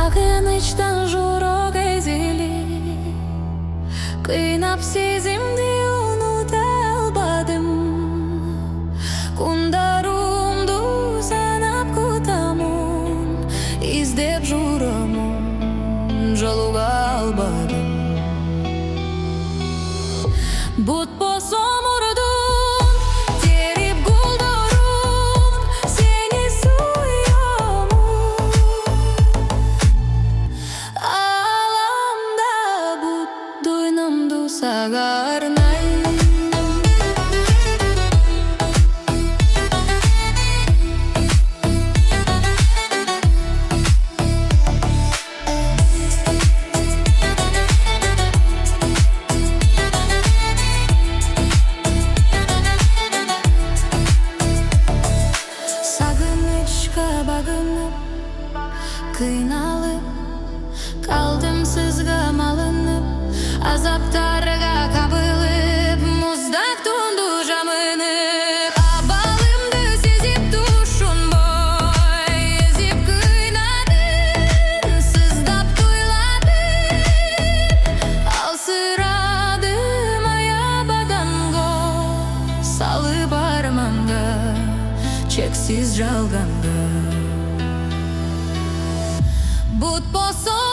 Сагынычтан журок ezili, кыйнап сезимди унута албадым. Кундарумду санап кутамын, издеп журамын, жолуга албадым. Бут болсом урдум, терип гулдурум, сени суйамын. Аламда бут дуйнамду сагарнай. Багынып, кыйналып, калдым сызга малынып, азаптарга кабылып, муздак тунду жамынып. Абалымды сезип тушунбой, эзип кыйнадым, сыздап туйладым. Алсырадым аябаданго, салып арманга, чексиз жалганга. Бут болсо